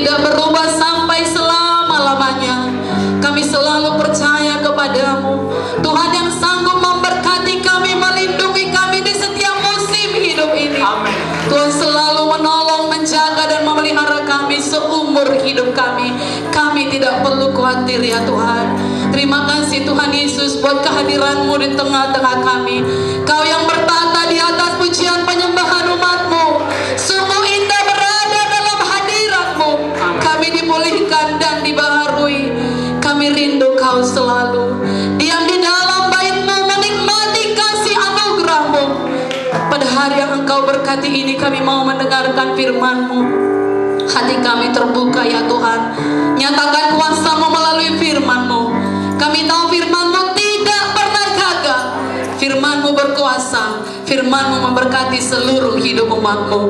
tidak berubah sampai selama-lamanya. Kami selalu percaya kepadamu, Tuhan yang sanggup memberkati kami, melindungi kami di setiap musim hidup ini. Amin. Tuhan selalu menolong, menjaga dan memelihara kami seumur hidup kami. Kami tidak perlu khawatir ya Tuhan. Terima kasih Tuhan Yesus buat kehadiran-Mu di tengah-tengah kami. Kau yang bertata di atas pujian penyembahan umat-Mu. Sungguh indah berada dalam hadirat-Mu. Kami dipulihkan dan dibaharui. Kami rindu Kau selalu. Diam di dalam bait-Mu, menikmati kasih anugerah-Mu. Pada hari yang Engkau berkati ini kami mau mendengarkan firman-Mu. Hati kami terbuka ya Tuhan. Nyatakan kuasa-Mu melalui firman-Mu. Kami tahu firman-Mu tidak pernah gagal. Firman-Mu berkuasa. Firman-Mu memberkati seluruh hidup umat-Mu.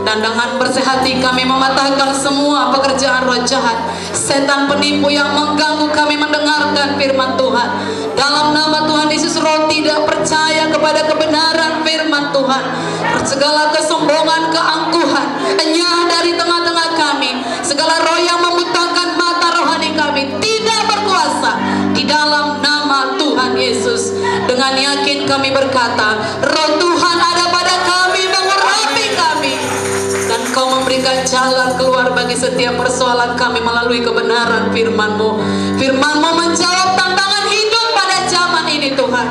Dan dengan bersih hati kami mematahkan semua pekerjaan roh jahat, setan penipu yang mengganggu kami mendengarkan firman Tuhan. Dalam nama Tuhan Yesus, roh tidak percaya kepada kebenaran firman Tuhan, segala kesombongan, keangkuhan, enyah dari tengah-tengah kami, segala roh yang membutakan mata rohani kami tidak berkuasa di dalam nama Tuhan Yesus. Dengan yakin kami berkata, roh Tuhan ada pada kami, mengurapi kami, dan Kau memberikan jalan keluar bagi setiap persoalan kami melalui kebenaran firman-Mu. Firman-Mu menjawab tantangan hidup pada zaman ini Tuhan.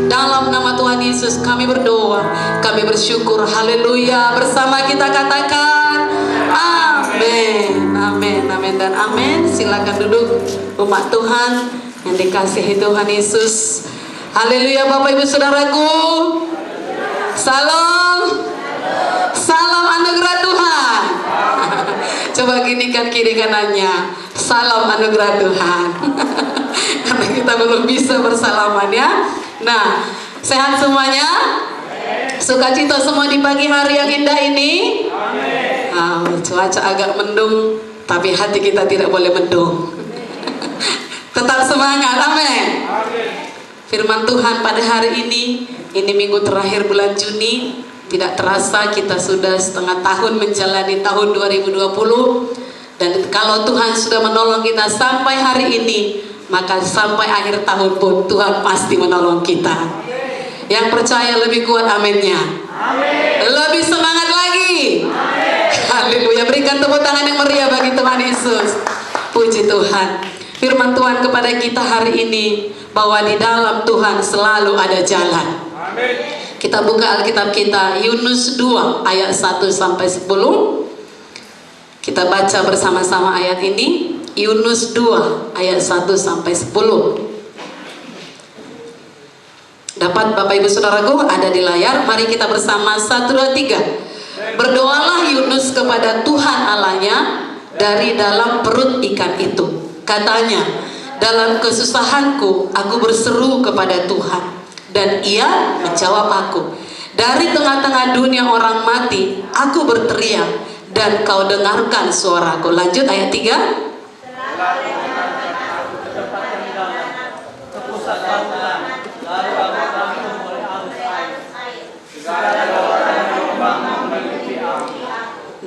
Dalam nama Tuhan Yesus kami berdoa, kami bersyukur. Haleluya. Bersama kita katakan amin, amin, amin dan amin. Silakan duduk umat Tuhan yang dikasihi Tuhan Yesus. Haleluya Bapak Ibu Saudaraku. Salam. Salam anugerah Tuhan. Coba ginikan kiri kanannya. Salam anugerah Tuhan. Karena kita belum bisa bersalaman ya. Nah, sehat semuanya? Sukacita semua di pagi hari yang indah ini? Cuaca agak mendung, tapi hati kita tidak boleh mendung. Tetap semangat, amin. Firman Tuhan pada hari ini minggu terakhir bulan Juni. Tidak terasa kita sudah setengah tahun menjalani tahun 2020. Dan kalau Tuhan sudah menolong kita sampai hari ini, maka sampai akhir tahun pun Tuhan pasti menolong kita. Yang percaya lebih kuat aminnya. Amin. Lebih semangat lagi. Haleluya. Berikan tepuk tangan yang meriah bagi Tuhan Yesus. Puji Tuhan. Firman Tuhan kepada kita hari ini, bahwa di dalam Tuhan selalu ada jalan. Amin. Kita buka Alkitab kita, Yunus 2 ayat 1 sampai 10. Kita baca bersama-sama ayat ini. Yunus 2 ayat 1 sampai 10. Dapat Bapak Ibu Saudaraku, ada di layar. Mari kita bersama 1, 2, 3. Berdoalah Yunus kepada Tuhan Allahnya dari dalam perut ikan itu. Katanya, dalam kesusahanku aku berseru kepada Tuhan, dan Ia menjawab aku. Dari tengah-tengah dunia orang mati aku berteriak, dan Kau dengarkan suaraku. Lanjut ayat 3.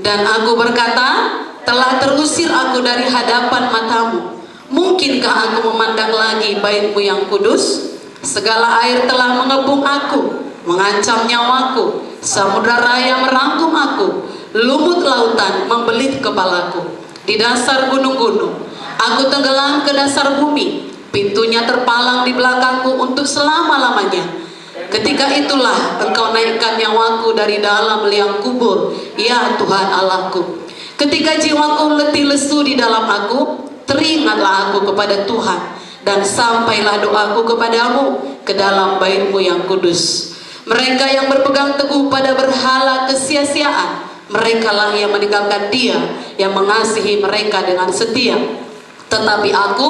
Dan aku berkata, telah terusir aku dari hadapan matamu. Mungkinkah aku memandang lagi bait-Mu yang kudus? Segala air telah mengepung aku, mengancam nyawaku. Samudra raya merangkum aku, lumut lautan membelit kepalaku. Di dasar gunung-gunung aku tenggelam ke dasar bumi. Pintunya terpalang di belakangku untuk selama-lamanya. Ketika itulah Engkau naikkan nyawaku dari dalam liang kubur, ya Tuhan Allahku. Ketika jiwaku letih lesu di dalam aku, teringatlah aku kepada Tuhan, dan sampailah doaku kepadamu ke dalam bait-Mu yang kudus. Mereka yang berpegang teguh pada berhala kesia-siaan, merekalah yang meninggalkan Dia yang mengasihi mereka dengan setia. Tetapi aku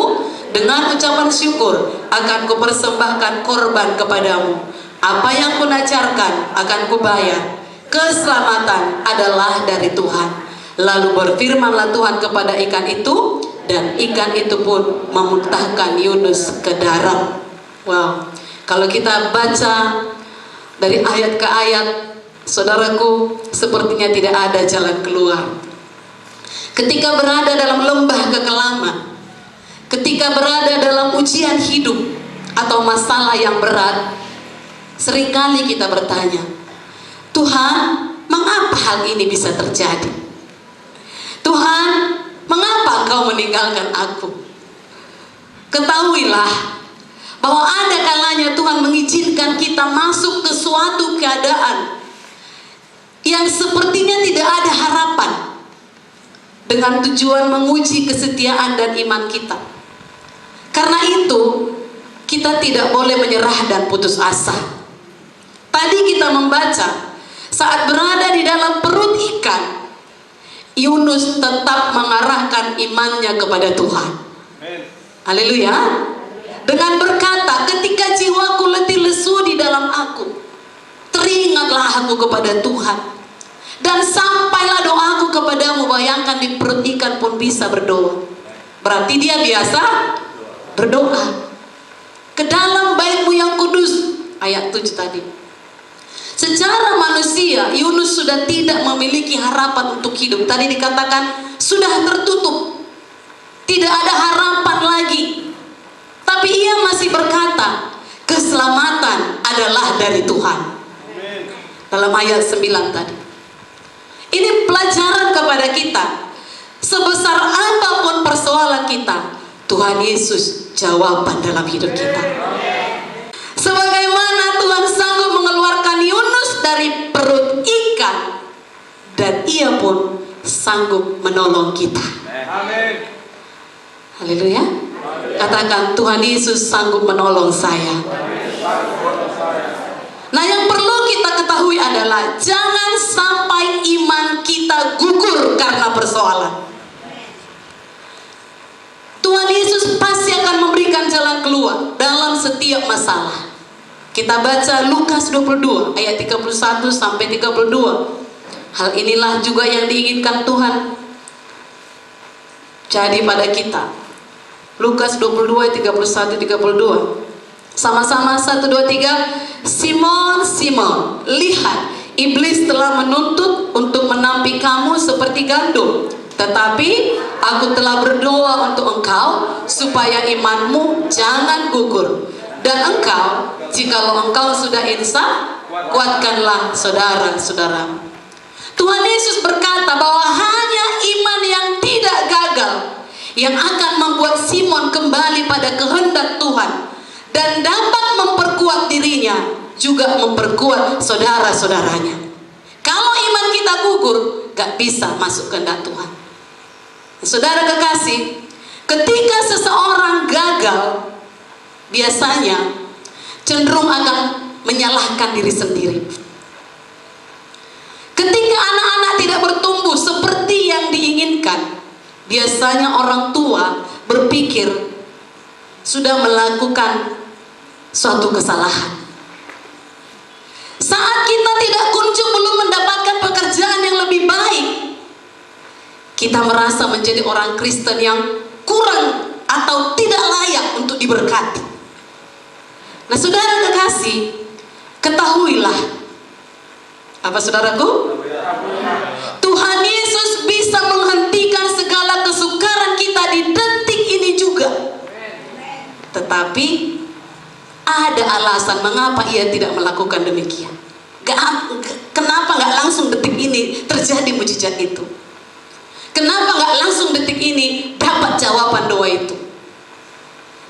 dengan ucapan syukur akan kupersembahkan korban kepadamu. Apa yang kunajarkan akan kubayar. Keselamatan adalah dari Tuhan. Lalu berfirmanlah Tuhan kepada ikan itu, dan ikan itu pun memuntahkan Yunus ke darat. Wow, kalau kita baca dari ayat ke ayat, saudaraku, sepertinya tidak ada jalan keluar. ketika berada dalam lembah kekelaman, ketika berada dalam ujian hidup atau masalah yang berat, seringkali kita bertanya, Tuhan, mengapa hal ini bisa terjadi? Tuhan, mengapa Engkau meninggalkan aku? Ketahuilah bahwa ada kalanya Tuhan mengizinkan kita masuk ke suatu keadaan yang sepertinya tidak ada harapan, dengan tujuan menguji kesetiaan dan iman kita. Karena itu, kita tidak boleh menyerah dan putus asa. Tadi kita membaca, saat berada di dalam perut ikan, Yunus tetap mengarahkan imannya kepada Tuhan. Haleluya. Dengan berkata, ketika jiwaku letih lesu di dalam aku, teringatlah aku kepada Tuhan, dan sampailah doaku kepadamu. Bayangkan, di perut ikan pun bisa berdoa. Berarti dia biasa berdoa. Ke dalam bait-Mu yang kudus, ayat 7 tadi. Secara manusia, Yunus sudah tidak memiliki harapan untuk hidup. Tadi dikatakan sudah tertutup, tidak ada harapan lagi. Tapi ia masih berkata, keselamatan adalah dari Tuhan. Dalam ayat 9 tadi. Ini pelajaran kepada kita. Sebesar apapun persoalan kita, Tuhan Yesus jawaban dalam hidup kita. Sebagaimana Tuhan sanggup mengeluarkan Yunus dari perut ikan, dan ia pun sanggup menolong kita. Haleluya. Katakan, Tuhan Yesus sanggup menolong saya. Nah, yang perlu kita ketahui adalah jangan sampai iman kita gugur karena persoalan. Tuhan Yesus pasti akan memberikan jalan keluar dalam setiap masalah. Kita baca Lukas 22 ayat 31 sampai 32. Hal inilah juga yang diinginkan Tuhan jadi pada kita. Lukas 22 ayat 31 32. Sama-sama 1 2 3. Simon, Simon, lihat, iblis telah menuntut untuk menampi kamu seperti gandum. Tetapi aku telah berdoa untuk engkau supaya imanmu jangan gugur. Dan engkau, jikalau engkau sudah insaf, kuatkanlah saudara-saudara. Tuhan Yesus berkata bahwa hanya iman yang tidak gagal yang akan membuat Simon kembali pada kehendak Tuhan dan dapat memperkuat dirinya, juga memperkuat saudara-saudaranya. Kalau iman kita gugur, gak bisa masuk kehendak Tuhan. Saudara kekasih, ketika seseorang gagal, biasanya cenderung akan menyalahkan diri sendiri. Ketika anak-anak tidak bertumbuh seperti yang diinginkan, biasanya orang tua berpikir sudah melakukan suatu kesalahan. Saat kita tidak kunjung belum mendapatkan pekerjaan yang lebih baik, kita merasa menjadi orang Kristen yang kurang atau tidak layak untuk diberkati. Nah, saudara kekasih, ketahuilah, apa saudaraku? Tuhan Yesus bisa menghentikan segala kesukaran kita di detik ini juga. Tetapi ada alasan mengapa ia tidak melakukan demikian. Kenapa gak langsung detik ini terjadi mujizat itu? Kenapa gak langsung detik ini dapat jawaban doa itu?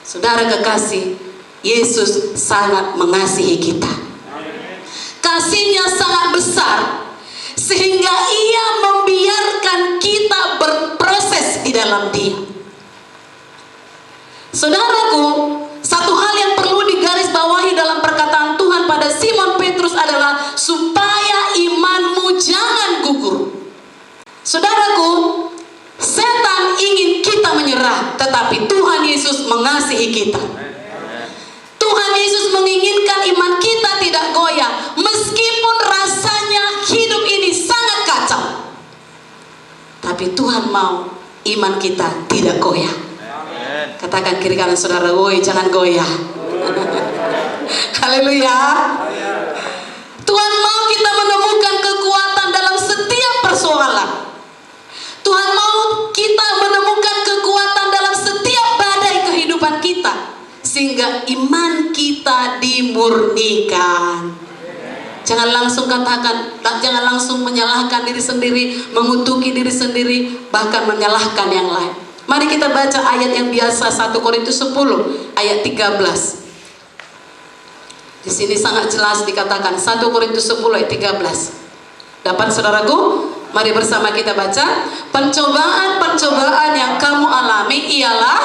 Saudara kekasih, Yesus sangat mengasihi kita. Kasihnya sangat besar sehingga ia membiarkan kita berproses di dalam Dia. Saudaraku, satu hal yang perlu digarisbawahi dalam perkataan Tuhan pada Simon Petrus adalah supaya imanmu jangan gugur. Saudaraku, setan ingin kita menyerah, tetapi Tuhan Yesus mengasihi kita. Tuhan Yesus menginginkan iman kita tidak goyah, meskipun rasanya hidup ini sangat kacau. Tapi Tuhan mau iman kita tidak goyah. Katakan kiri kanan saudara, woi jangan goyah. Haleluya. Tuhan mau kita menemukan kekuatan dalam setiap persoalan. Tuhan mau dimurnikan. Jangan langsung katakan, jangan langsung menyalahkan diri sendiri, mengutuki diri sendiri, bahkan menyalahkan yang lain. Mari kita baca ayat yang biasa, 1 Korintus 10 ayat 13. Di sini sangat jelas dikatakan, 1 Korintus 10 ayat 13. Dapat saudaraku? Mari bersama kita baca. Pencobaan-pencobaan yang kamu alami ialah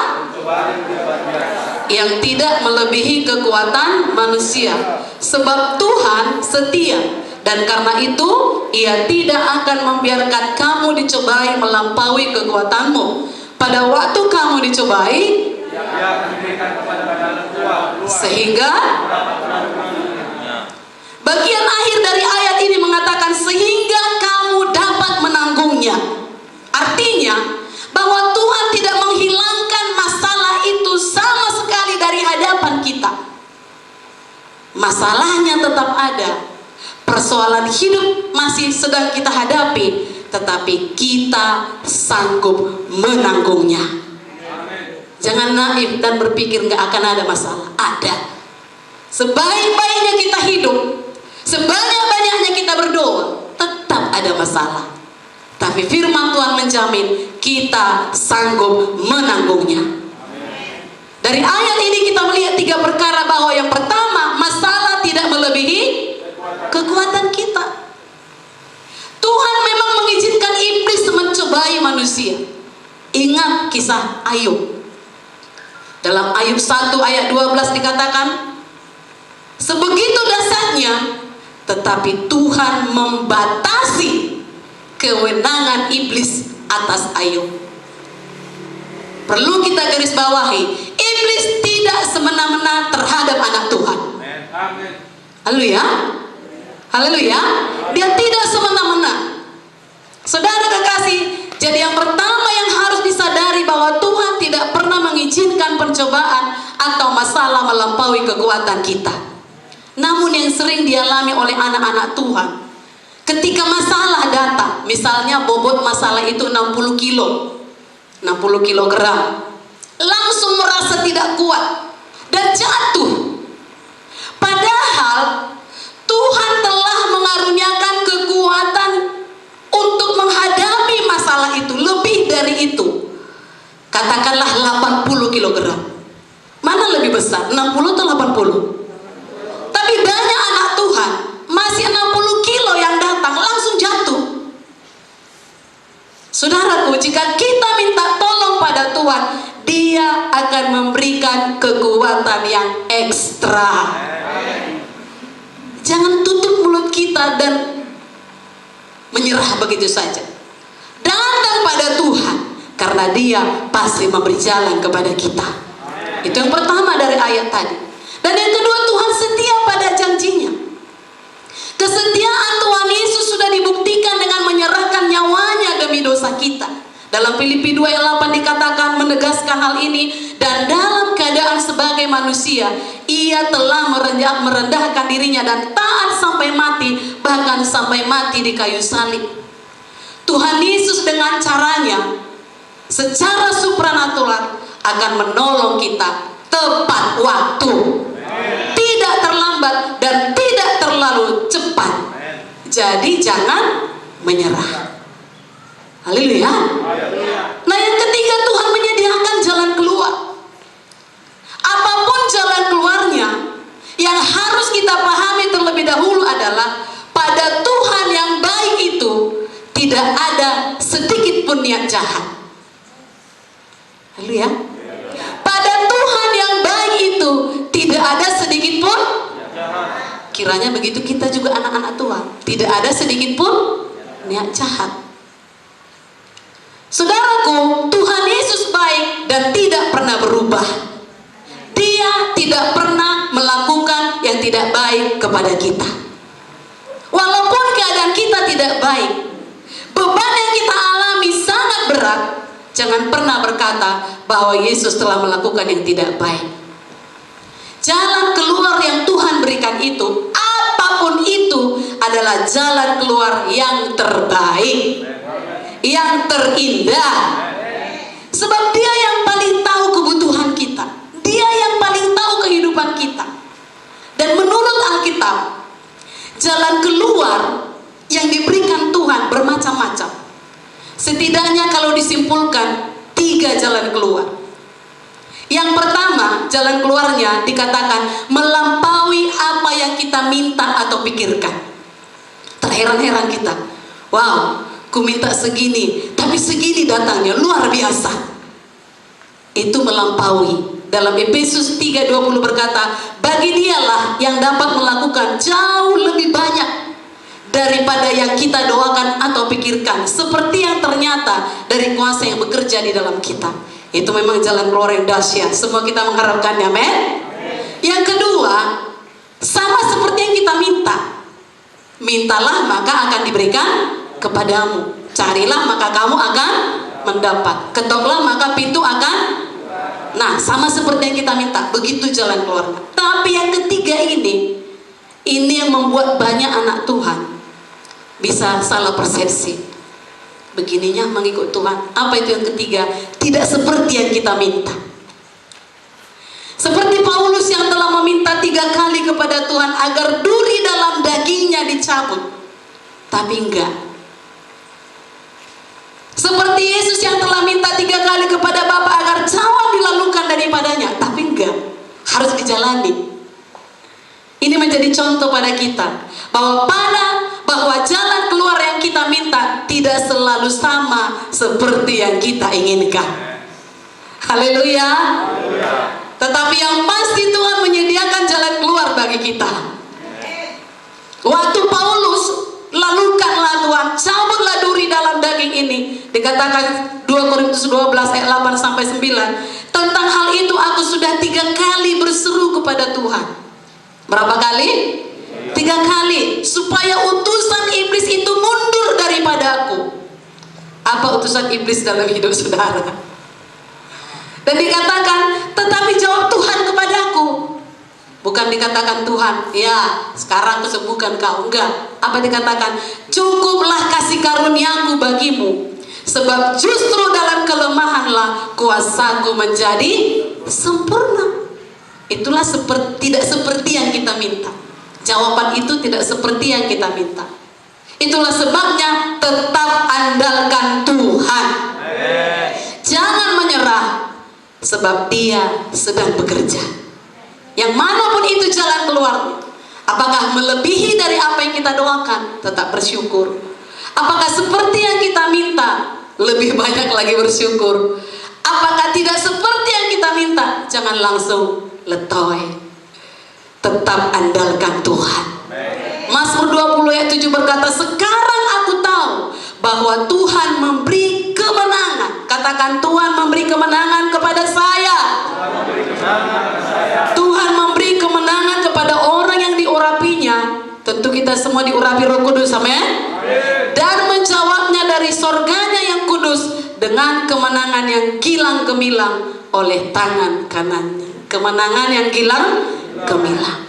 yang tidak melebihi kekuatan manusia. Sebab Tuhan setia, dan karena itu Ia tidak akan membiarkan kamu dicobai melampaui kekuatanmu. Pada waktu kamu dicobai, sehingga bagian akhir dari ayat ini mengatakan sehingga kamu dapat menanggungnya. Artinya bahwa Tuhan tidak menghilangkan masalah itu sama sekali dari hadapan kita. Masalahnya tetap ada, persoalan hidup masih sedang kita hadapi, tetapi kita sanggup menanggungnya. Jangan naif dan berpikir nggak akan ada masalah. Ada. Sebaik-baiknya kita hidup, sebanyak-banyaknya kita berdoa, tetap ada masalah. Tapi firman Tuhan menjamin kita sanggup menanggungnya. Dari ayat ini kita melihat 3 perkara, bahwa yang pertama, masalah tidak melebihi kekuatan kita. Tuhan memang mengizinkan iblis mencobai manusia. Ingat kisah Ayub. Dalam Ayub 1 ayat 12 dikatakan, sebegitu dahsyatnya, tetapi Tuhan membatasi kewenangan iblis atas Ayub. Perlu kita garis bawahi, iblis tidak semena-mena terhadap anak Tuhan. Haleluya. Haleluya. Dia tidak semena-mena. Saudara kekasih, jadi yang pertama yang harus disadari bahwa Tuhan tidak pernah mengizinkan pencobaan atau masalah melampaui kekuatan kita. Namun yang sering dialami oleh anak-anak Tuhan, ketika masalah datang, misalnya bobot masalah itu 60 kilo, 60 kilogram, langsung merasa tidak kuat dan jatuh. Padahal Tuhan telah mengaruniakan kekuatan untuk menghadapi masalah itu, lebih dari itu. Katakanlah 80 kilogram. Mana lebih besar, 60 atau 80? Tapi banyak anak Tuhan masih 60 kilo yang datang langsung jatuh. Saudaraku, jika kita minta tolong pada Tuhan, Dia akan memberikan kekuatan yang ekstra. Jangan tutup mulut kita dan menyerah begitu saja. Datang pada Tuhan, karena Dia pasti memberi jalan kepada kita. Itu yang pertama dari ayat tadi. Dan yang kedua, Tuhan setia pada janjinya. Kesetiaan Tuhan Yesus sudah dibuktikan dengan menyerahkan nyawanya demi dosa kita. Dalam Filipi 2 ayat 8 dikatakan, menegaskan hal ini, dan dalam keadaan sebagai manusia, Ia telah merendahkan dirinya dan taat sampai mati, bahkan sampai mati di kayu salib. Tuhan Yesus dengan caranya, secara supranatural, akan menolong kita tepat waktu, tidak terlambat dan tidak terlalu cepat. Jadi jangan menyerah. Haleluya. Nah, yang ketiga, Tuhan menyediakan jalan keluar. Apapun jalan keluarnya, yang harus kita pahami terlebih dahulu adalah pada Tuhan yang baik itu tidak ada sedikit pun niat jahat. Haleluya. Pada Tuhan yang baik itu tidak ada sedikit pun. Kiranya begitu kita juga anak-anak Tuhan, tidak ada sedikit pun niat jahat. Saudaraku, Tuhan Yesus baik dan tidak pernah berubah. Dia tidak pernah melakukan yang tidak baik kepada kita. Walaupun keadaan kita tidak baik, beban yang kita alami sangat berat, jangan pernah berkata bahwa Yesus telah melakukan yang tidak baik. Jalan keluar yang Tuhan berikan itu, apapun itu, adalah jalan keluar yang terbaik, yang terindah. Sebab Dia yang paling tahu kebutuhan kita, Dia yang paling tahu kehidupan kita. Dan menurut simpulkan 3 jalan keluar. Yang pertama, jalan keluarnya dikatakan melampaui apa yang kita minta atau pikirkan. Terheran-heran kita, wow, ku minta segini, tapi segini datangnya, luar biasa. Itu melampaui. Dalam Efesus 3:20 berkata, bagi dialah yang dapat melakukan jauh lebih banyak daripada yang kita doakan atau pikirkan, seperti yang ternyata dari kuasa yang bekerja di dalam kita. Itu memang jalan keluar yang dahsyat. Semua kita mengharapkannya, amin. Yang kedua, sama seperti yang kita minta. Mintalah maka akan diberikan kepadamu. Carilah maka kamu akan mendapat. Ketoklah maka pintu akan. Nah, sama seperti yang kita minta. Begitu jalan keluarnya. Tapi yang ketiga ini yang membuat banyak anak Tuhan bisa salah persepsi. Begininya mengikut Tuhan. Apa itu yang ketiga? Tidak seperti yang kita minta. Seperti Paulus yang telah meminta 3 kali kepada Tuhan agar duri dalam dagingnya dicabut, tapi enggak. Seperti Yesus yang telah minta 3 kali kepada Bapa agar cawan dilalukan daripadanya, tapi enggak. Harus dijalani. Ini menjadi contoh pada kita bahwa jalan keluar yang kita minta tidak selalu sama seperti yang kita inginkan. Haleluya. Tetapi yang pasti Tuhan menyediakan jalan keluar bagi kita. Waktu Paulus, lalukanlah Tuhan, cabutlah duri dalam daging ini. Dikatakan 2 Korintus 12 ayat 8 sampai 9. Tentang hal itu aku sudah 3 kali berseru kepada Tuhan. Berapa kali? 3 kali. Supaya utusan iblis itu mundur daripada aku. Apa utusan iblis dalam hidup saudara? Dan dikatakan, tetapi jawab Tuhan kepadaku. Bukan dikatakan Tuhan, ya sekarang kesembuhkan kau. Enggak. Apa dikatakan? Cukuplah kasih karuniaku bagimu. Sebab justru dalam kelemahanlah kuasaku menjadi sempurna. Itulah tidak seperti yang kita minta. Jawaban itu tidak seperti yang kita minta. Itulah sebabnya tetap andalkan Tuhan. Jangan menyerah, sebab Dia sedang bekerja. Yang manapun itu jalan keluar, apakah melebihi dari apa yang kita doakan, tetap bersyukur. Apakah seperti yang kita minta, lebih banyak lagi bersyukur. Apakah tidak seperti yang kita minta, jangan langsung letoy. Tetap andalkan Tuhan. Mazmur 20 ayat 7 berkata, sekarang aku tahu bahwa Tuhan memberi kemenangan. Katakan, Tuhan memberi kemenangan kepada saya. Tuhan memberi kemenangan kepada orang yang diurapinya. Tentu kita semua diurapi Roh Kudus, amin. Dan menjawabnya dari sorganya yang kudus dengan kemenangan yang gilang gemilang oleh tangan kanannya. Kemenangan yang gilang gemilang.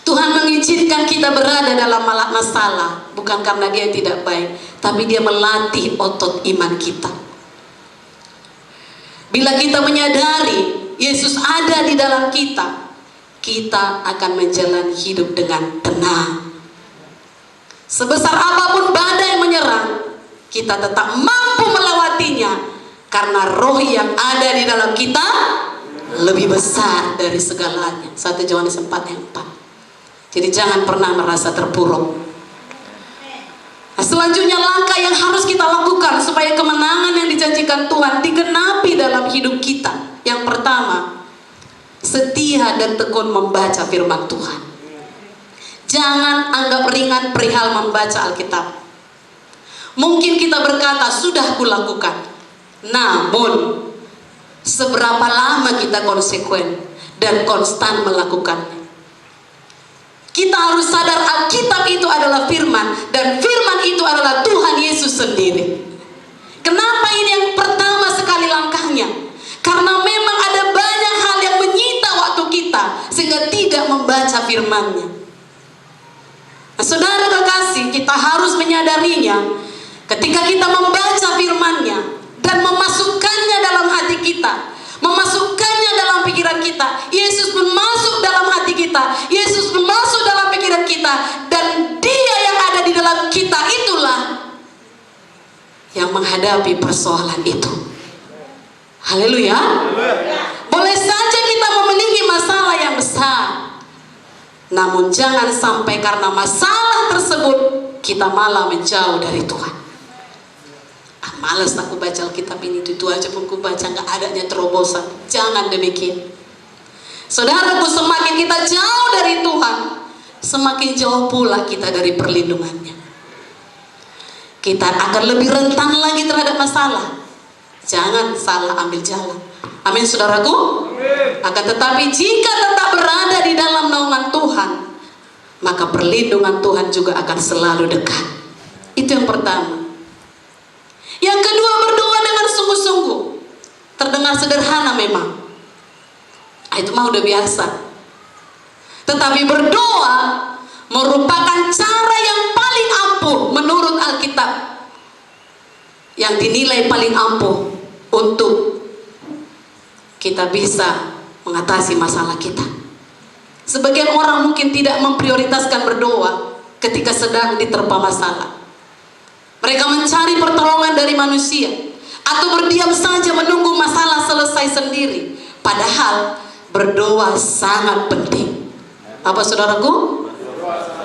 Tuhan mengizinkan kita berada dalam masalah bukan karena Dia tidak baik, tapi Dia melatih otot iman kita. Bila kita menyadari Yesus ada di dalam kita, kita akan menjalani hidup dengan tenang. Sebesar apapun badai menyerang, kita tetap mampu melewatinya karena roh yang ada di dalam kita lebih besar dari segalanya. 1 Yohanes 4 ayat 4. Jadi jangan pernah merasa terpuruk. Nah, selanjutnya langkah yang harus kita lakukan supaya kemenangan yang dijanjikan Tuhan digenapi dalam hidup kita. Yang pertama, setia dan tekun membaca firman Tuhan. Jangan anggap ringan perihal membaca Alkitab. Mungkin kita berkata, sudah kulakukan. Namun, seberapa lama kita konsekuen dan konstan melakukannya? Kita harus sadar Alkitab itu adalah firman, dan firman itu adalah Tuhan Yesus sendiri. Kenapa ini yang pertama sekali langkahnya? Karena memang ada banyak hal yang menyita waktu kita sehingga tidak membaca firman-Nya. Nah, saudara kekasih, kita harus menyadarinya. Ketika kita membaca firman-Nya dan memasukkannya dalam hati kita, memasukkannya dalam pikiran kita, Yesus pun masuk dalam hati kita, Yesus pun masuk dalam pikiran kita, dan Dia yang ada di dalam kita itulah yang menghadapi persoalan itu. Haleluya. Boleh saja kita memiliki masalah yang besar, namun jangan sampai karena masalah tersebut kita malah menjauh dari Tuhan. Malas aku baca Alkitab ini, itu aja pun ku baca, gak adanya terobosan. Jangan demikian. Saudaraku, semakin kita jauh dari Tuhan, semakin jauh pula kita dari perlindungannya. Kita akan lebih rentan lagi terhadap masalah. Jangan salah ambil jalan. Amin saudaraku. Akan tetapi jika tetap berada di dalam naungan Tuhan, maka perlindungan Tuhan juga akan selalu dekat. Itu yang pertama. Yang kedua, berdoa dengan sungguh-sungguh. Terdengar sederhana memang, itu mah udah biasa. Tetapi berdoa merupakan cara yang paling ampuh menurut Alkitab, yang dinilai paling ampuh untuk kita bisa mengatasi masalah kita. Sebagian orang mungkin tidak memprioritaskan berdoa ketika sedang diterpa masalah. Mereka mencari pertolongan dari manusia atau berdiam saja menunggu masalah selesai sendiri. Padahal berdoa sangat penting. Apa saudaraku?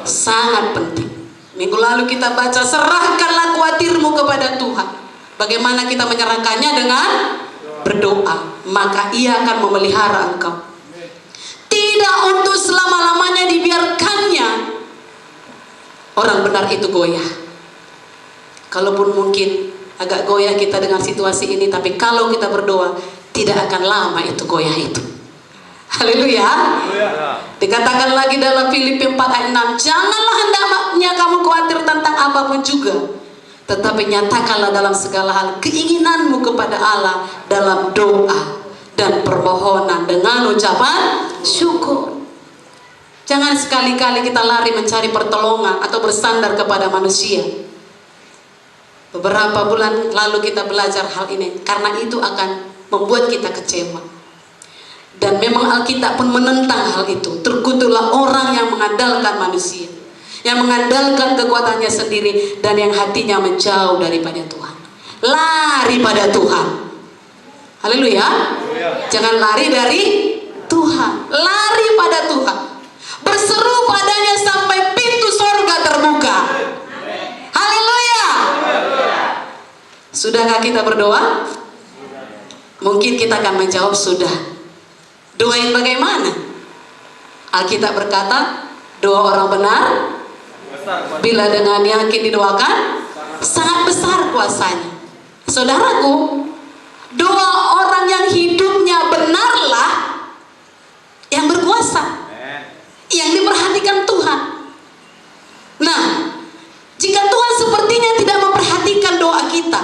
Sangat penting. Minggu lalu kita baca, serahkanlah khawatirmu kepada Tuhan. Bagaimana kita menyerahkannya? Dengan berdoa, maka Ia akan memelihara engkau. Tidak untuk selama-lamanya dibiarkannya orang benar itu goyah. Kalaupun mungkin agak goyah kita dengan situasi ini, tapi kalau kita berdoa, tidak akan lama itu goyah itu. Haleluya. Dikatakan lagi dalam Filipi 4 ayat 6, janganlah hendaknya kamu khawatir tentang apapun juga, tetapi nyatakanlah dalam segala hal keinginanmu kepada Allah dalam doa dan permohonan dengan ucapan syukur. Jangan sekali-kali kita lari mencari pertolongan atau bersandar kepada manusia. Beberapa bulan lalu kita belajar hal ini, karena itu akan membuat kita kecewa. Dan memang Alkitab pun menentang hal itu. Terkutuklah orang yang mengandalkan manusia, yang mengandalkan kekuatannya sendiri, dan yang hatinya menjauh daripada Tuhan. Lari pada Tuhan. Haleluya. Jangan lari dari Tuhan, lari pada Tuhan. Berseru padanya sampai pintu sorga terbuka. Haleluya. Sudahkah kita berdoa? Mungkin kita akan menjawab sudah. Doain bagaimana? Alkitab berkata, doa orang benar bila dengan yakin didoakan, sangat besar kuasanya. Saudaraku, doa orang yang hidupnya benarlah yang berkuasa, yang diperhatikan Tuhan. Nah, jika Tuhan sepertinya tidak memperhatikan doa kita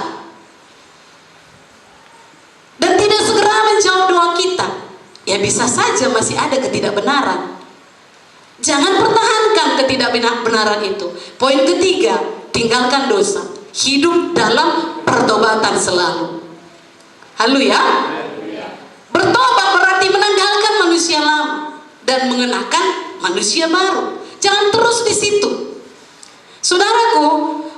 dan tidak segera menjawab doa kita, ya bisa saja masih ada ketidakbenaran. Jangan pertahankan ketidakbenaran itu. Poin ketiga, tinggalkan dosa. Hidup dalam pertobatan selalu. Haleluya. Bertobat berarti menanggalkan manusia lama dan mengenakan manusia baru. Jangan terus di situ. Saudaraku,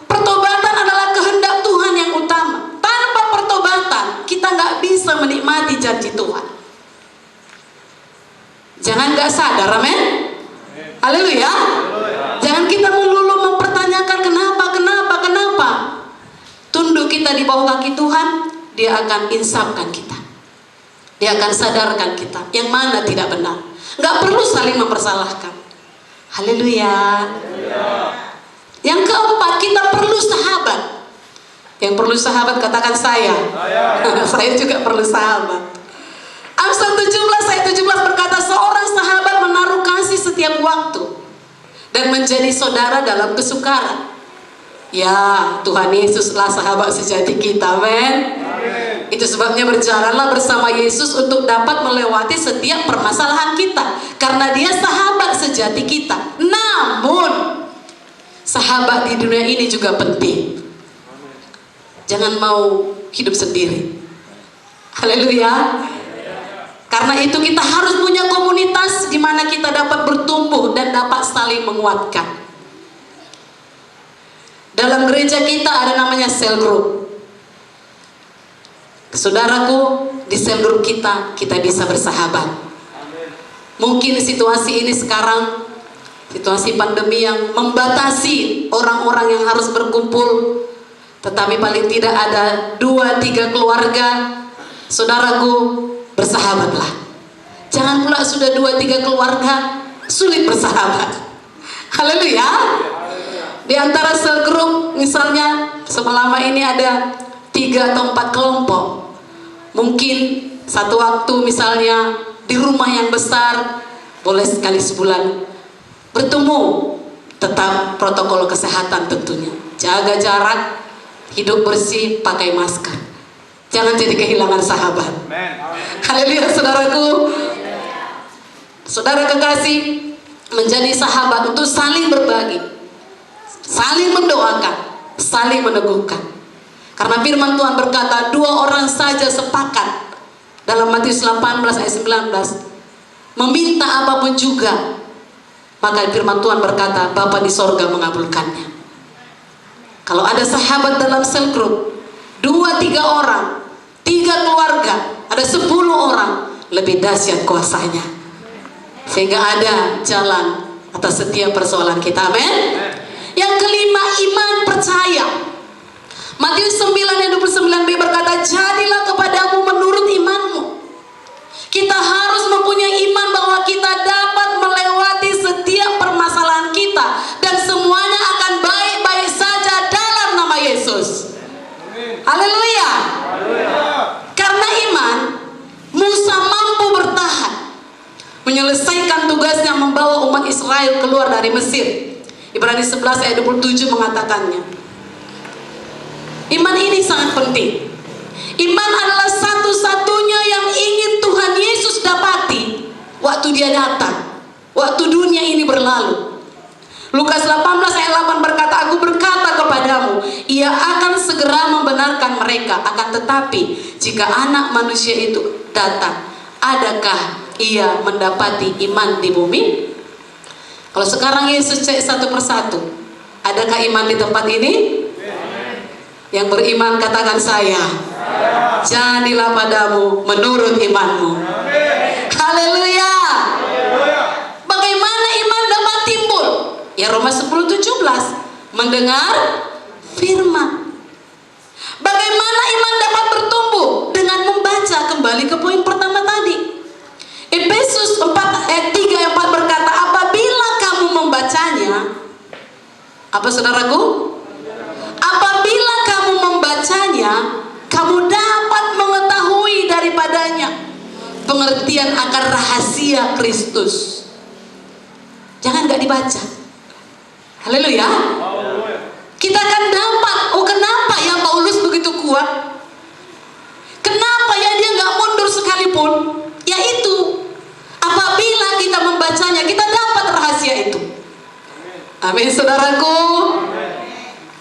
pertobatan adalah kehendak Tuhan yang utama. Tanpa pertobatan, kita nggak bisa menikmati janji Tuhan. Jangan nggak sadar, amin. Haleluya. Jangan kita melulu mempertanyakan kenapa. Tunduk kita di bawah kaki Tuhan, Dia akan insafkan kita. Dia akan sadarkan kita yang mana tidak benar. Nggak perlu saling mempersalahkan. Haleluya. Yang keempat, kita perlu sahabat. Yang perlu sahabat katakan saya. Saya juga perlu sahabat. Amsal 17 ayat 17 berkata, seorang sahabat menaruh kasih setiap waktu dan menjadi saudara dalam kesukaran. Ya, Tuhan Yesuslah sahabat sejati kita, amin. Itu sebabnya berjalanlah bersama Yesus untuk dapat melewati setiap permasalahan kita, karena Dia sahabat sejati kita. Namun sahabat di dunia ini juga penting. Jangan mau hidup sendiri. Haleluya. Karena itu kita harus punya komunitas di mana kita dapat bertumbuh dan dapat saling menguatkan. Dalam gereja kita ada namanya cell group. Saudaraku, di sel grup kita bisa bersahabat. Mungkin situasi ini sekarang, situasi pandemi yang membatasi orang-orang yang harus berkumpul, tetapi paling tidak ada 2-3 keluarga. Saudaraku, bersahabatlah. Jangan pula sudah 2-3 keluarga sulit bersahabat. Haleluya. Di antara sel grup misalnya selama ini ada 3 atau 4 kelompok. Mungkin satu waktu misalnya di rumah yang besar boleh sekali sebulan bertemu, tetap protokol kesehatan tentunya. Jaga jarak, hidup bersih, pakai masker. Jangan jadi kehilangan sahabat. Haleluya saudaraku. Saudara kekasih, menjadi sahabat untuk saling berbagi, saling mendoakan, saling meneguhkan. Karena firman Tuhan berkata, 2 orang saja sepakat dalam Matius 18 ayat 19 meminta apapun juga, maka firman Tuhan berkata Bapa di sorga mengabulkannya. Kalau ada sahabat dalam sel grup 2-3 orang, 3 keluarga, ada 10 orang, lebih dahsyat kuasanya, sehingga ada jalan atas setiap persoalan kita. Amin. Yang kelima, iman percaya. Matius 9 ayat 29b berkata, jadilah kepadamu menurut imanmu. Kita harus mempunyai iman bahwa kita dapat melewati setiap permasalahan kita, dan semuanya akan baik-baik saja dalam nama Yesus. Haleluya. Karena iman, Musa mampu bertahan menyelesaikan tugasnya membawa umat Israel keluar dari Mesir. Ibrani 11 ayat 27 mengatakannya. Iman ini sangat penting. Iman adalah satu-satunya yang ingin Tuhan Yesus dapati waktu dia datang, waktu dunia ini berlalu. Lukas 18 ayat 8 berkata, aku berkata kepadamu, ia akan segera membenarkan mereka. Akan tetapi jika anak manusia itu datang, adakah ia mendapati iman di bumi? Kalau sekarang Yesus cek satu persatu, adakah iman di tempat ini? Yang beriman katakan saya. Jadilah padamu menurut imanmu. Haleluya. Bagaimana iman dapat timbul? Ya Roma 10:17, mendengar firman. Bagaimana iman dapat bertumbuh? Dengan membaca. Kembali ke poin pertama tadi. Efesus 4 ayat 3 yang 4 berkata, apabila kamu membacanya, apa saudaraku? Apabila kamu membacanya, kamu dapat mengetahui daripadanya pengertian akan rahasia Kristus. Jangan gak dibaca. Haleluya. Kita akan dapat, oh kenapa ya Paulus begitu kuat? Kenapa ya dia gak mundur sekalipun? Yaitu, apabila kita membacanya, kita dapat rahasia itu. Amin saudaraku.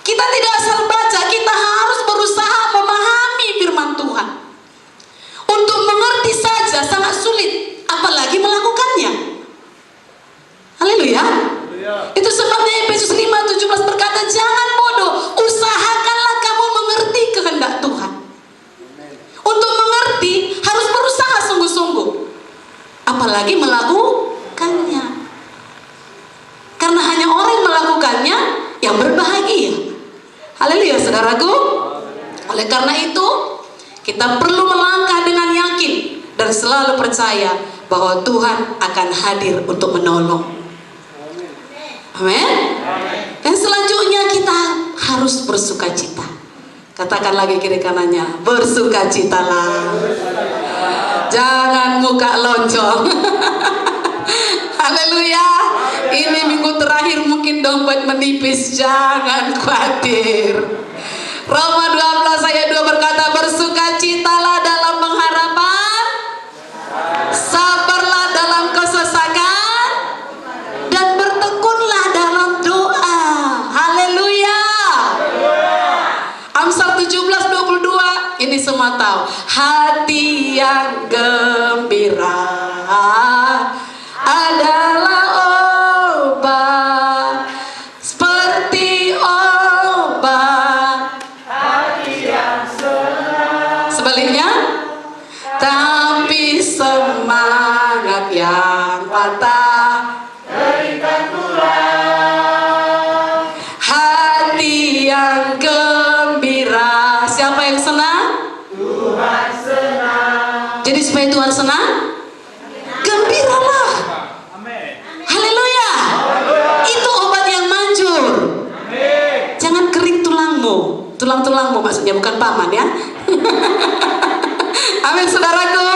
Kita tidak asal baca, kita harus berusaha memahami firman Tuhan. Untuk mengerti saja sangat sulit, apalagi melakukannya. Haleluya. Itu sebabnya Efesus 5:17 berkata, jangan bodoh, usahakanlah kamu mengerti kehendak Tuhan. Untuk mengerti harus berusaha sungguh-sungguh, apalagi melakukannya. Karena hanya orang yang melakukannya yang berbahagia. Haleluya saudaraku. Oleh karena itu, kita perlu melangkah dengan yakin dan selalu percaya bahwa Tuhan akan hadir untuk menolong. Amin. Dan selanjutnya kita harus bersukacita. Katakan lagi kiri kanannya, bersukacitalah. Jangan muka lonjong. Haleluya. Ini minggu terakhir mungkin dompet menipis, jangan khawatir. Roma 12 ayat 2 berkata, bersukacitalah dalam pengharapan, sabarlah dalam kesesakan, dan bertekunlah dalam doa. Haleluya. Amsal 17:22, ini semua tahu. Hati yang gembira adalah obat, seperti obat hati yang senang. Sebaliknya, Tuhan senang? Gembiralah. Haleluya. Itu obat yang manjur. Jangan kering tulangmu. Tulang-tulangmu maksudnya, bukan paman ya. Amin saudaraku.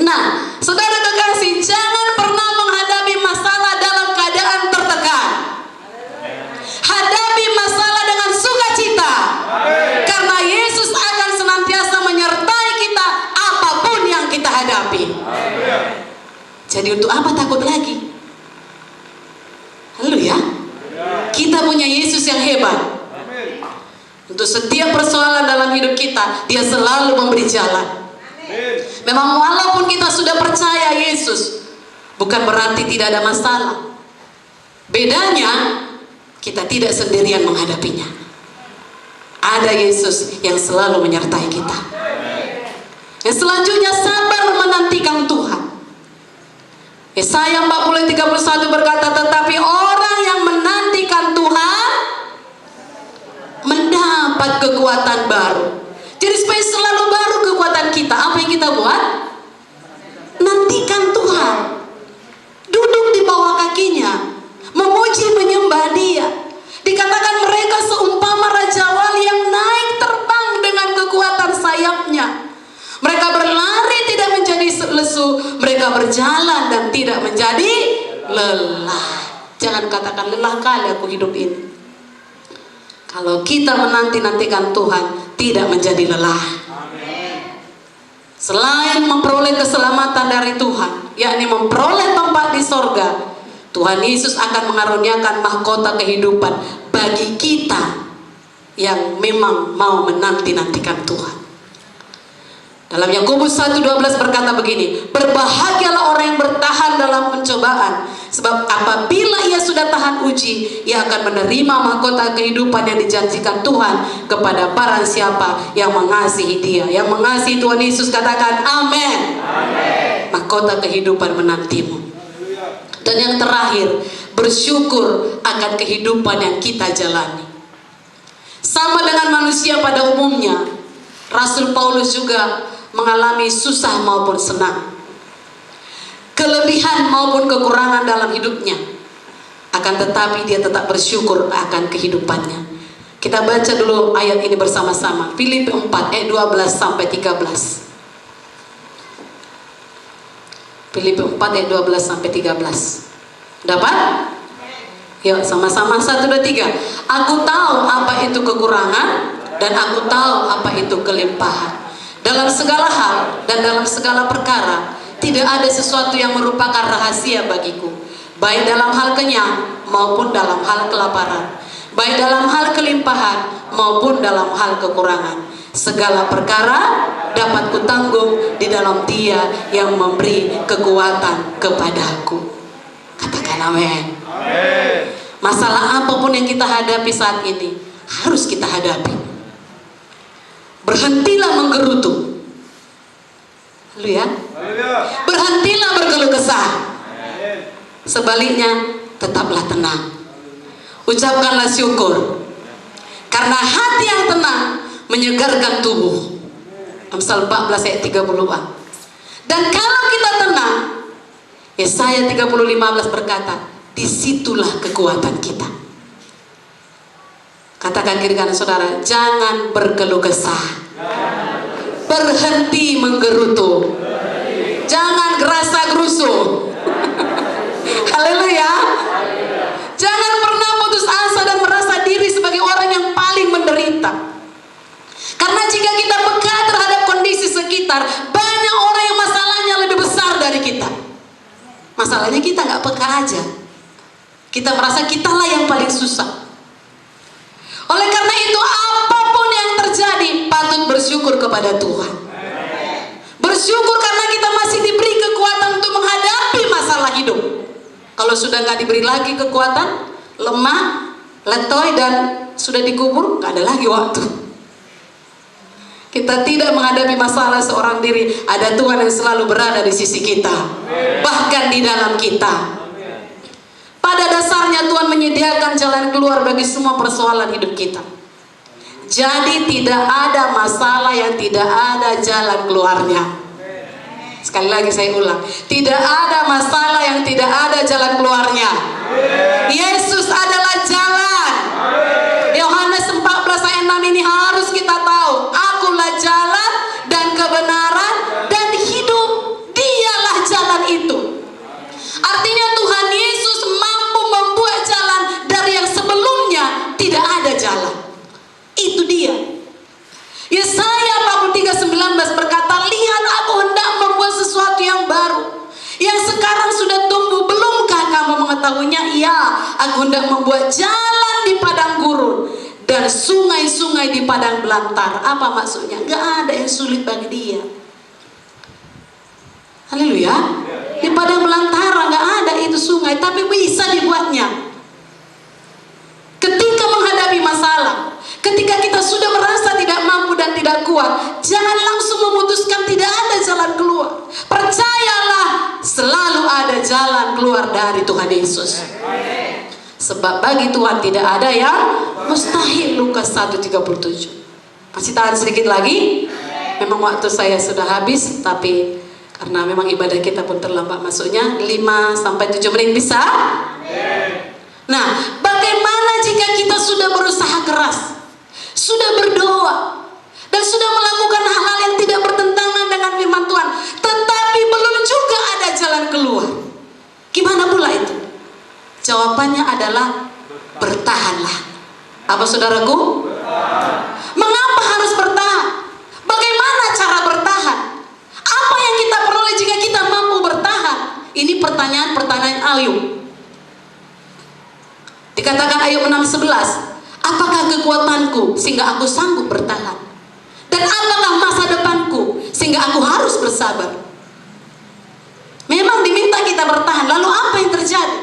Nah, saudara kekasih, jangan pernah menghadapi masalah dalam keadaan tertekan. Hadapi masalah dengan sukacita. Karena Yesus akan senantiasa menyertai kita apapun yang kita hadapi. Jadi untuk apa takut lagi? Haleluya. Kita punya Yesus yang hebat. Untuk setiap persoalan dalam hidup kita, Dia selalu memberi jalan. Memang walaupun kita sudah percaya Yesus, bukan berarti tidak ada masalah. Bedanya, kita tidak sendirian menghadapinya. Ada Yesus yang selalu menyertai kita. Yang selanjutnya, sabar menantikan Tuhan. Yesaya 40:31 berkata, tetapi orang yang menantikan Tuhan mendapat kekuatan baru. Jadi supaya selalu baru kekuatan kita, apa yang kita buat? Nantikan Tuhan. Duduk di bawah kakinya, memuji menyembah Dia. Dikatakan mereka seumpama raja wali yang naik terbang dengan kekuatan sayapnya. Mereka berlari tidak menjadi lesu, mereka berjalan dan tidak menjadi lelah. Jangan katakan lelah kali aku hidup ini. Kalau kita menanti-nantikan Tuhan, tidak menjadi lelah. Selain memperoleh keselamatan dari Tuhan, yakni memperoleh tempat di sorga, Tuhan Yesus akan mengaruniakan mahkota kehidupan bagi kita yang memang mau menanti-nantikan Tuhan. Dalam Yakobus 1:12 berkata begini, berbahagialah orang yang bertahan dalam pencobaan, sebab apabila ia sudah tahan uji, ia akan menerima mahkota kehidupan yang dijanjikan Tuhan kepada barang siapa yang mengasihi Dia. Yang mengasihi Tuhan Yesus katakan amin. Mahkota kehidupan menantimu. Dan yang terakhir, bersyukur akan kehidupan yang kita jalani. Sama dengan manusia pada umumnya, Rasul Paulus juga mengalami susah maupun senang, kelebihan maupun kekurangan dalam hidupnya. Akan tetapi dia tetap bersyukur akan kehidupannya. Kita baca dulu ayat ini bersama-sama. Filipi 4 ayat 12 sampai 13. Filipi 4 ayat 12 sampai 13. Dapat? Yuk sama-sama 1, 2, 3. Aku tahu apa itu kekurangan dan aku tahu apa itu kelimpahan. Dalam segala hal dan dalam segala perkara, tidak ada sesuatu yang merupakan rahasia bagiku, baik dalam hal kenyang maupun dalam hal kelaparan, baik dalam hal kelimpahan maupun dalam hal kekurangan. Segala perkara dapat kutanggung di dalam Dia yang memberi kekuatan kepadaku. Katakan amin. Masalah apapun yang kita hadapi saat ini, harus kita hadapi. Berhentilah menggerutu. Haleluya. Berhentilah berkeluh kesah. Sebaliknya, tetaplah tenang. Ucapkanlah syukur. Karena hati yang tenang menyegarkan tubuh. Amsal 14 ayat 30a. Dan kalau kita tenang, Yesaya 30:15 berkata, disitulah kekuatan kita. Katakan kiri kanan saudara, jangan berkeluh kesah. Berhenti menggerutu. Jangan gerasa gerusu. Haleluya. Jangan pernah putus asa dan merasa diri sebagai orang yang paling menderita. Karena jika kita peka terhadap kondisi sekitar, banyak orang yang masalahnya lebih besar dari kita. Masalahnya kita nggak peka aja. Kita merasa kitalah yang paling susah. Oleh karena itu, apapun yang terjadi, patut bersyukur kepada Tuhan. Bersyukur karena kita masih diberi kekuatan untuk menghadapi masalah hidup. Kalau sudah nggak diberi lagi kekuatan, lemah, letoy dan sudah dikubur, nggak ada lagi waktu. Kita tidak menghadapi masalah seorang diri. Ada Tuhan yang selalu berada di sisi kita, bahkan di dalam kita. Pada dasarnya Tuhan menyediakan jalan keluar bagi semua persoalan hidup kita. Jadi tidak ada masalah yang tidak ada jalan keluarnya. Sekali lagi saya ulang, tidak ada masalah yang tidak ada jalan keluarnya. Yesus adalah jalan. Yohanes 14 ayat 6 ini harus kita tahu. Akulah jalan dan kebenaran dan hidup. Dialah jalan itu. Artinya Tuhan Yesus mampu membuat jalan dari yang sebelumnya tidak ada jalan. Itu dia. Yesaya 43:19 berkata, lihat aku hendak membuat sesuatu yang baru, yang sekarang sudah tumbuh, belumkah kamu mengetahuinya? Iya, aku hendak membuat jalan di padang gurun dan sungai-sungai di padang belantara. Apa maksudnya? Gak ada yang sulit bagi dia. Haleluya. Di padang belantara gak ada itu sungai, tapi bisa dibuatnya. Ketika menghadapi masalah, ketika kita sudah merasa tidak mampu dan tidak kuat, jangan langsung memutuskan tidak ada jalan keluar. Percayalah, selalu ada jalan keluar dari Tuhan Yesus. Sebab bagi Tuhan tidak ada yang mustahil. Lukas 1:37. Masih tahan sedikit lagi. Memang waktu saya sudah habis, tapi karena memang ibadah kita pun terlambat masuknya, 5-7 menit bisa? Nah, bagaimana jika kita sudah berusaha keras, sudah berdoa, dan sudah melakukan hal-hal yang tidak bertentangan dengan firman Tuhan, tetapi belum juga ada jalan keluar? Gimana pula itu? Jawabannya adalah bertahanlah. Apa saudaraku? Mengapa harus bertahan? Bagaimana cara bertahan? Apa yang kita peroleh jika kita mampu bertahan? Ini pertanyaan-pertanyaan Ayub. Dikatakan Ayub 6:11, apakah kekuatanku sehingga aku sanggup bertahan? Dan apakah masa depanku sehingga aku harus bersabar? Memang diminta kita bertahan, lalu apa yang terjadi?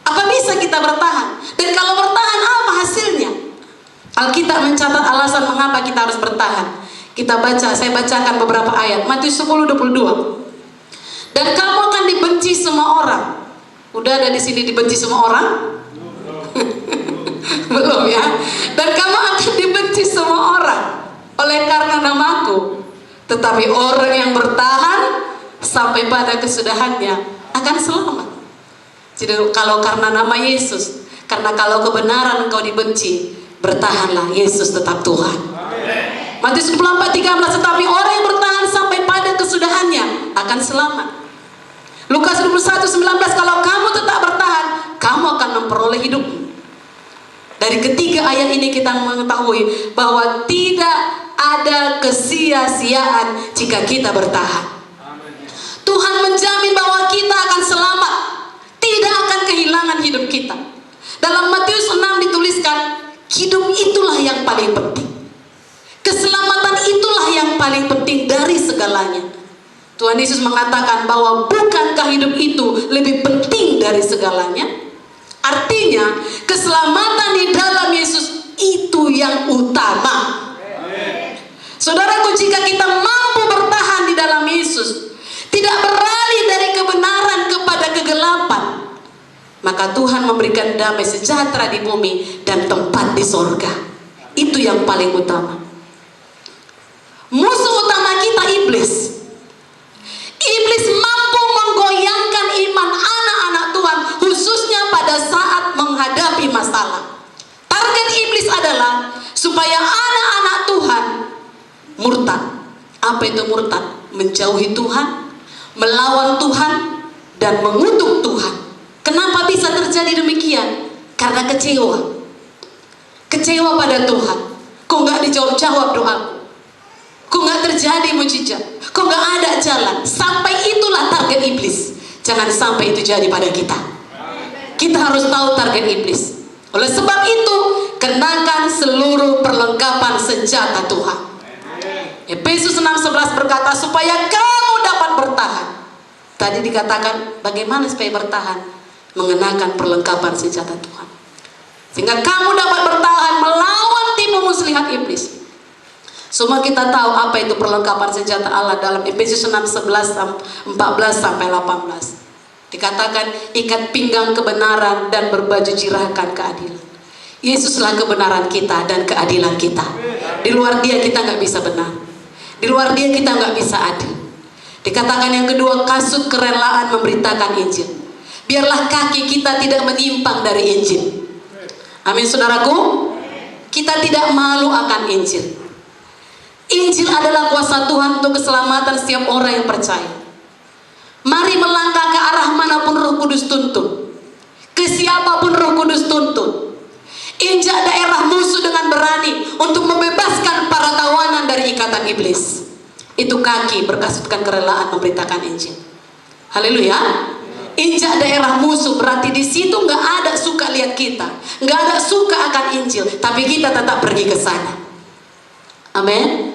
Apa bisa kita bertahan? Dan kalau bertahan, apa hasilnya? Alkitab mencatat alasan mengapa kita harus bertahan. Kita baca, saya bacakan beberapa ayat. Matius 10:22. Dan kamu akan dibenci semua orang. Udah ada di sini dibenci semua orang? Belum ya. Dan kamu akan dibenci semua orang oleh karena namaku, tetapi orang yang bertahan sampai pada kesudahannya akan selamat. Jadi kalau karena nama Yesus, karena kalau kebenaran engkau dibenci, bertahanlah, Yesus tetap Tuhan. Matius 24:13, tetapi orang yang bertahan sampai pada kesudahannya akan selamat. Lukas 21:19, kalau kamu tetap bertahan, kamu akan memperoleh hidup. Dari ketiga ayat ini kita mengetahui bahwa tidak ada kesia-siaan jika kita bertahan. Tuhan menjamin bahwa kita akan selamat, tidak akan kehilangan hidup kita. Dalam Matius 6 dituliskan, hidup itulah yang paling penting. Keselamatan itulah yang paling penting dari segalanya. Tuhan Yesus mengatakan bahwa bukankah hidup itu lebih penting dari segalanya? Artinya, keselamatan di dalam Yesus itu yang utama. Saudaraku, jika kita mampu bertahan di dalam Yesus, tidak beralih dari kebenaran kepada kegelapan, maka Tuhan memberikan damai sejahtera di bumi dan tempat di sorga. Itu yang paling utama. Musuh utama kita iblis. Iblis mampu menggoyangkan iman anak-anak Tuhan, khususnya pada saat menghadapi masalah. Target iblis adalah supaya anak-anak Tuhan murtad. Apa itu murtad? Menjauhi Tuhan, melawan Tuhan, dan mengutuk Tuhan. Kenapa bisa terjadi demikian? Karena kecewa. Kecewa pada Tuhan. Kok nggak dijawab-jawab doaku? Kok nggak terjadi mujizat? Kok nggak ada jalan? Sampai itulah target iblis. Jangan sampai itu jadi pada kita. Kita harus tahu target iblis. Oleh sebab itu, kenakan seluruh perlengkapan senjata Tuhan. Efesus 6:11 berkata, supaya kamu dapat bertahan. Tadi dikatakan, bagaimana supaya bertahan? Mengenakan perlengkapan senjata Tuhan. Sehingga kamu dapat bertahan melawan tipu muslihat iblis. Semua kita tahu apa itu perlengkapan senjata Allah dalam Efesus 6:14-18. Dikatakan, ikat pinggang kebenaran dan berbaju jirakan keadilan. Yesuslah kebenaran kita dan keadilan kita. Di luar Dia kita nggak bisa benar. Di luar Dia kita nggak bisa adil. Dikatakan yang kedua, kasut kerelaan memberitakan Injil. Biarlah kaki kita tidak menyimpang dari Injil. Amin saudaraku. Kita tidak malu akan Injil. Injil adalah kuasa Tuhan untuk keselamatan setiap orang yang percaya. Mari melangkah ke arah manapun Roh Kudus tuntun, ke siapapun Roh Kudus tuntun. Injak daerah musuh dengan berani untuk membebaskan para tawanan dari ikatan iblis. Itu kaki berkasutkan kerelaan memberitakan Injil. Haleluya. Injak daerah musuh berarti di situ nggak ada suka lihat kita, nggak ada suka akan Injil, tapi kita tetap pergi ke sana. Amin.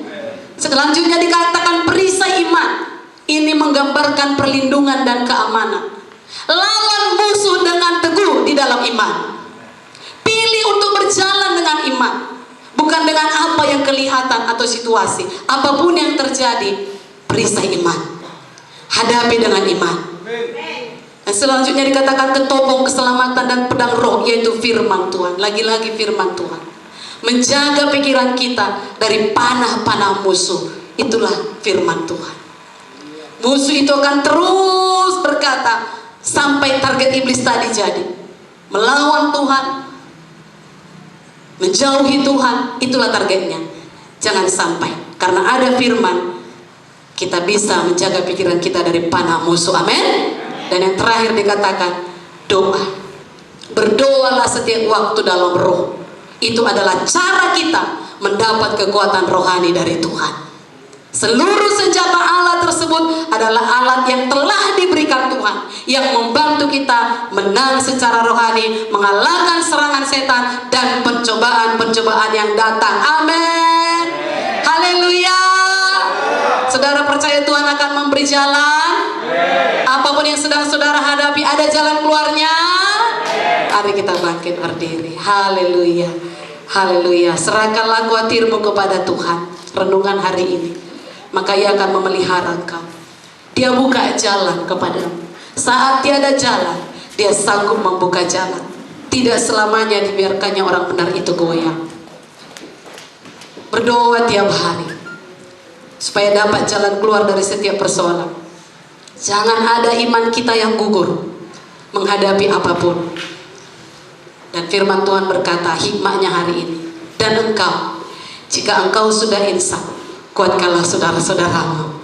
Selanjutnya dikatakan perisai iman. Ini menggambarkan perlindungan dan keamanan. Lawan musuh dengan teguh di dalam iman. Pilih untuk berjalan dengan iman, bukan dengan apa yang kelihatan atau situasi. Apapun yang terjadi, perisai iman. Hadapi dengan iman. Dan selanjutnya dikatakan ketopong keselamatan dan pedang roh, yaitu firman Tuhan. Lagi-lagi firman Tuhan. Menjaga pikiran kita dari panah-panah musuh. Itulah firman Tuhan. Musuh itu akan terus berkata sampai target iblis tadi jadi. Melawan Tuhan, menjauhi Tuhan, itulah targetnya. Jangan sampai, karena ada firman, kita bisa menjaga pikiran kita dari panah musuh. Amin. Dan yang terakhir dikatakan doa. Berdoalah setiap waktu dalam roh. Itu adalah cara kita mendapat kekuatan rohani dari Tuhan. Seluruh senjata Allah tersebut adalah alat yang telah diberikan Tuhan, yang membantu kita menang secara rohani, mengalahkan serangan setan dan pencobaan-pencobaan yang datang. Amin. Haleluya. Saudara percaya Tuhan akan memberi jalan? Apapun yang sedang saudara hadapi, ada jalan keluarnya. Mari kita bangkit berdiri. Haleluya. Haleluya. Serahkanlah khawatirmu kepada Tuhan. Renungan hari ini, maka Ia akan memelihara engkau. Dia buka jalan kepadamu. Saat tiada jalan, Dia sanggup membuka jalan. Tidak selamanya dibiarkannya orang benar itu goyang. Berdoa tiap hari supaya dapat jalan keluar dari setiap persoalan. Jangan ada iman kita yang gugur menghadapi apapun. Dan firman Tuhan berkata, hikmahnya hari ini, dan engkau, jika engkau sudah insaf, kuatkanlah saudara-saudaramu.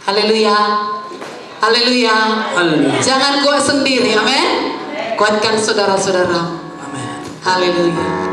Haleluya. Haleluya. Jangan kuat sendiri. Amin. Kuatkan saudara-saudaramu. Amin. Haleluya.